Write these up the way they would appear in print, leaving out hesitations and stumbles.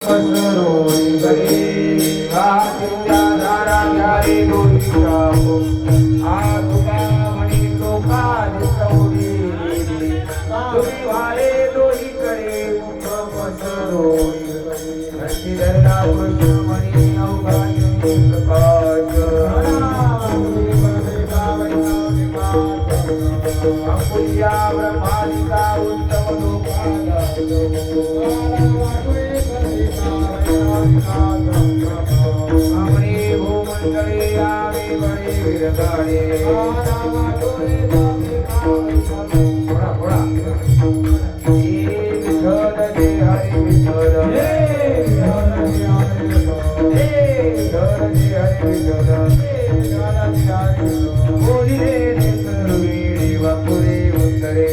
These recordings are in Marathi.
कसरोळी गरे गातीच्या धारा घ्यारे दोरीचा हो तुका म्हणे लोकांनी चौरी तुम्ही वारे दोहीकडे मुख कसरोळी घरची धरला कृष्ण म्हणे नौकाचे प्रकाश अपुल्या ब्रह्मादिका उत्तम लोकाला हमरे भूमंडले आवे बड़े विरगाड़े थोड़ा थोड़ा विठल जे हरे विठल जे हरे विठल बोली रे सर्वे वापुरे उत्तरे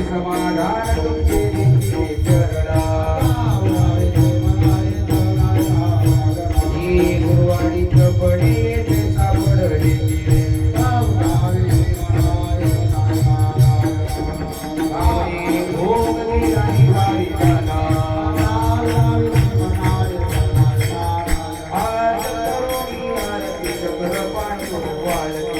समाधान तुमचे चरणा गुरुवाणी कपडे सापडले भोग दिलानी वारी झाला आज करोनी आरती चक्र पाणी वाळते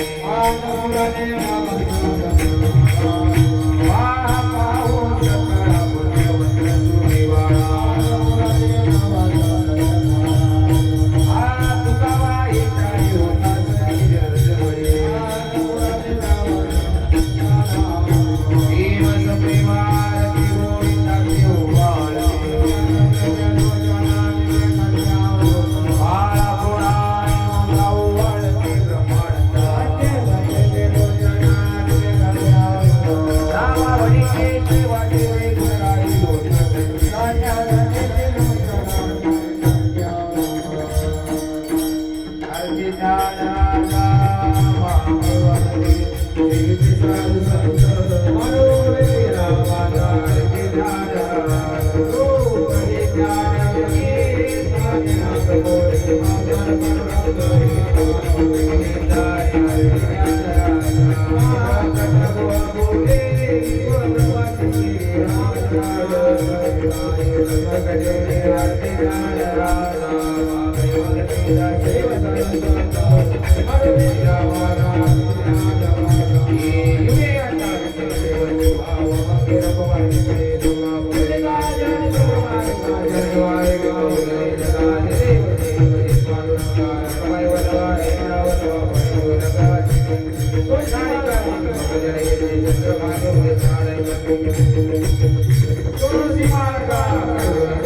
Terima